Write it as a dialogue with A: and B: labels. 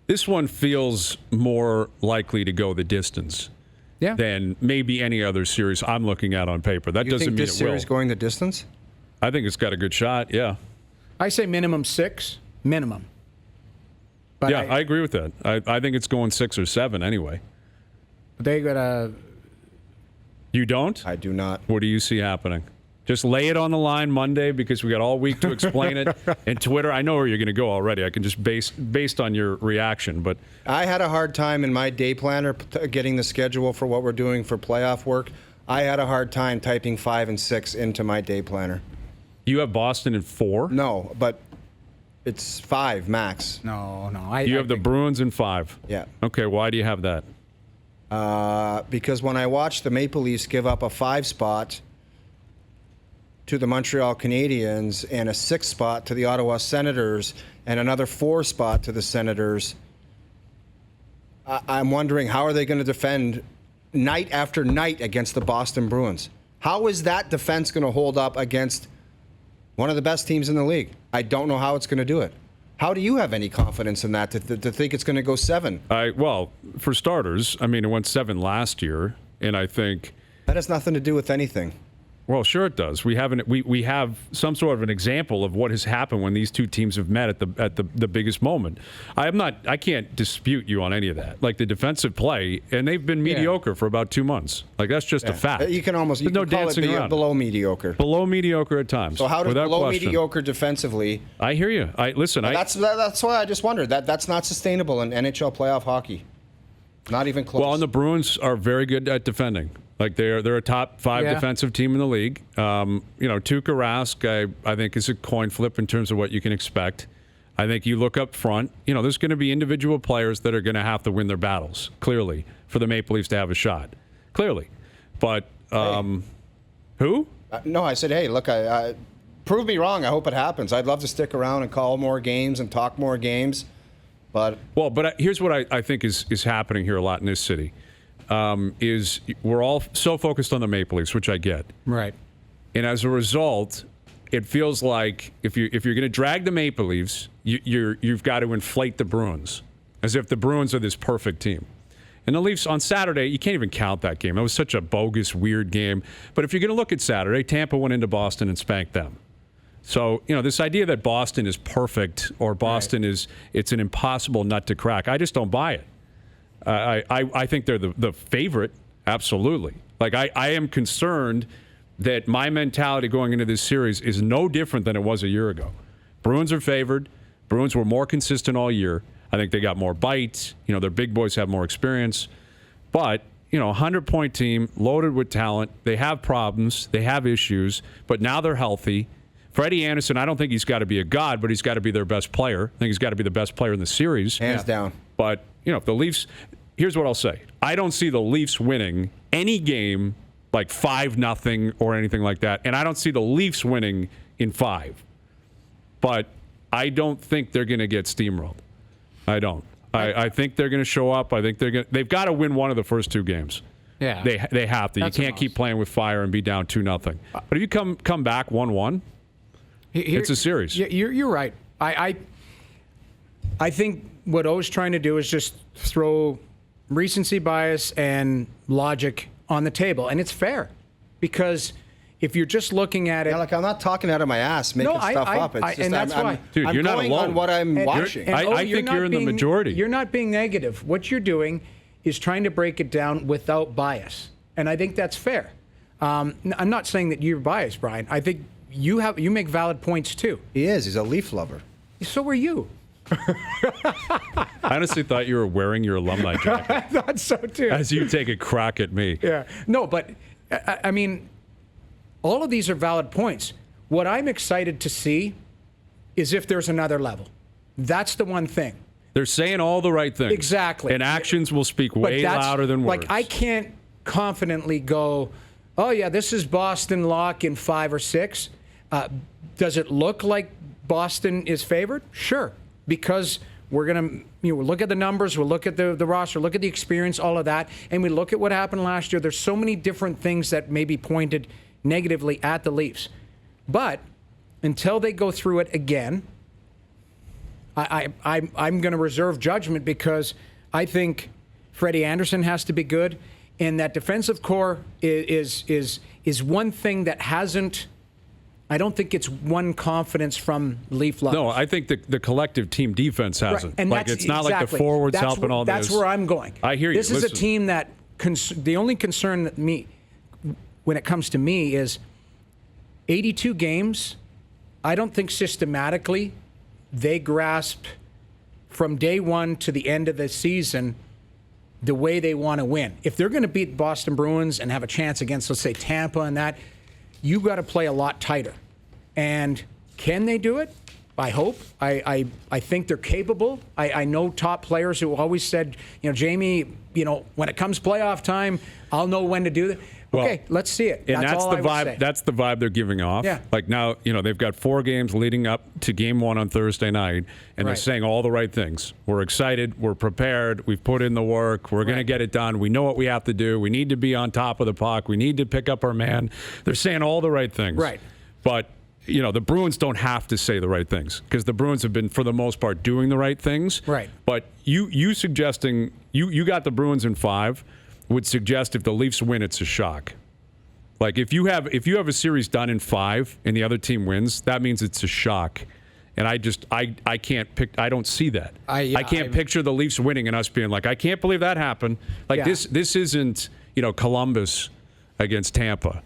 A: This one feels more likely to go the distance than maybe any other series I'm looking at on paper. That doesn't mean it will.
B: You think this series going the distance?
A: I think it's got a good shot, yeah.
C: I say minimum 6. Minimum. But
A: yeah, I agree with that. I think it's going 6 or 7 anyway.
C: They got a...
A: You don't?
B: I do not.
A: What do you see happening? Just lay it on the line Monday because we got all week to explain it. And Twitter, I know where you're going to go already. I can just based on your reaction. But
B: I had a hard time in my day planner getting the schedule for what we're doing for playoff work. I had a hard time typing 5 and 6 into my day planner.
A: You have Boston in 4?
B: No, but it's 5 max.
C: No.
A: You have the Bruins in 5?
B: Yeah.
A: Okay, why do you have that?
B: Because when I watched the Maple Leafs give up a 5 spot to the Montreal Canadiens and a 6 spot to the Ottawa Senators and another 4 spot to the Senators, I'm wondering how are they going to defend night after night against the Boston Bruins? How is that defense going to hold up against one of the best teams in the league? I don't know how it's going to do it. How do you have any confidence in that to think it's going to go 7?
A: Well, for starters, I mean, it went 7 last year, and I think
B: that has nothing to do with anything.
A: Well, sure it does. We have some sort of an example of what has happened when these two teams have met at the biggest moment. I can't dispute you on any of that. Like the defensive play, and they've been mediocre for about 2 months. Like that's just a fact.
B: You can almost
A: no
B: call
A: dancing
B: it
A: around.
B: Below mediocre.
A: Below mediocre at times.
B: So how does
A: without
B: below
A: question.
B: mediocre defensively?
A: I hear you. That's
B: why I just wondered that's not sustainable in NHL playoff hockey. Not even close.
A: Well, and the Bruins are very good at defending. Like they're a top 5 defensive team in the league. Tuukka Rask, I think, is a coin flip in terms of what you can expect. I think you look up front. There's going to be individual players that are going to have to win their battles, clearly, for the Maple Leafs to have a shot. Clearly. But who?
B: No, I said, hey, look, I prove me wrong. I hope it happens. I'd love to stick around and call more games and talk more games. But
A: here's what I think is happening here a lot in this city. Is we're all so focused on the Maple Leafs, which I get.
C: Right.
A: And as a result, it feels like if you're going to drag the Maple Leafs, you've got to inflate the Bruins, as if the Bruins are this perfect team. And the Leafs on Saturday, you can't even count that game. It was such a bogus, weird game. But if you're going to look at Saturday, Tampa went into Boston and spanked them. So, this idea that Boston is perfect or Boston it's an impossible nut to crack, I just don't buy it. I think they're the favorite, absolutely. Like, I am concerned that my mentality going into this series is no different than it was a year ago. Bruins are favored. Bruins were more consistent all year. I think they got more bites. Their big boys have more experience. But, 100-point team, loaded with talent. They have problems. They have issues. But now they're healthy. Freddie Anderson, I don't think he's got to be a god, but he's got to be their best player. I think he's got to be the best player in the series.
B: Hands down.
A: But, if the Leafs, here's what I'll say. I don't see the Leafs winning any game like 5-0 or anything like that. And I don't see the Leafs winning in 5. But I don't think they're going to get steamrolled. I don't. I think they're going to show up. I think they've got to win one of the first 2 games.
C: Yeah.
A: They have to. You can't keep playing with fire and be down 2-0. But if you come back 1-1, it's a series.
C: You're right. I think what O's trying to do is just throw recency bias and logic on the table, and it's fair because if you're just looking at it,
B: I'm not talking out of my ass making stuff up. It's just,
C: and that's why,
A: dude,
B: I'm
A: you're not
B: going
A: alone.
B: on what I'm watching.
A: I think you're in the majority.
C: You're not being negative. What you're doing is trying to break it down without bias, and I think that's fair. I'm not saying that you're biased, Brian. I think you make valid points too.
B: He is. He's a Leaf lover.
C: So are you.
A: I honestly thought you were wearing your alumni jacket.
C: I thought so too.
A: As you take a crack at me.
C: Yeah. No, but I mean, all of these are valid points. What I'm excited to see is if there's another level. That's the one thing.
A: They're saying all the right things.
C: Exactly.
A: And actions will speak way louder than words.
C: Like, I can't confidently go, oh, yeah, this is Boston lock in 5 or 6. Does it look like Boston is favored? Sure. Because we're going to look at the numbers, we'll look at the roster, look at the experience, all of that, and we look at what happened last year. There's so many different things that may be pointed negatively at the Leafs. But until they go through it again, I'm going to reserve judgment because I think Freddie Anderson has to be good, and that defensive core is one thing that hasn't. I don't think it's won confidence from Leaf lovers.
A: No, I think the collective team defense hasn't.
C: Right. And
A: like it's not like the forwards helping all this.
C: That's where I'm going.
A: I hear you.
C: This is a team that the only concern that when it comes to me is 82 games. I don't think systematically they grasp from day one to the end of the season the way they want to win. If they're going to beat Boston Bruins and have a chance against, let's say, Tampa and that, you got to play a lot tighter. And can they do it? I hope. I think they're capable. I know top players who always said, Jamie, when it comes playoff time, I'll know when to do that. Okay, let's see it.
A: And that's the vibe. That's the vibe they're giving off.
C: Yeah.
A: Like now, they've got 4 games leading up to Game 1 on Thursday night, and they're saying all the right things. We're excited. We're prepared. We've put in the work. We're going to get it done. We know what we have to do. We need to be on top of the puck. We need to pick up our man. They're saying all the right things.
C: Right.
A: But the Bruins don't have to say the right things because the Bruins have been, for the most part, doing the right things.
C: Right.
A: But you suggesting you got the Bruins in 5 would suggest if the Leafs win, it's a shock. Like if you have a series done in 5 and the other team wins, that means it's a shock. And I can't pick. I don't see that. I can't picture the Leafs winning and us being like, I can't believe that happened. Like this isn't Columbus against Tampa.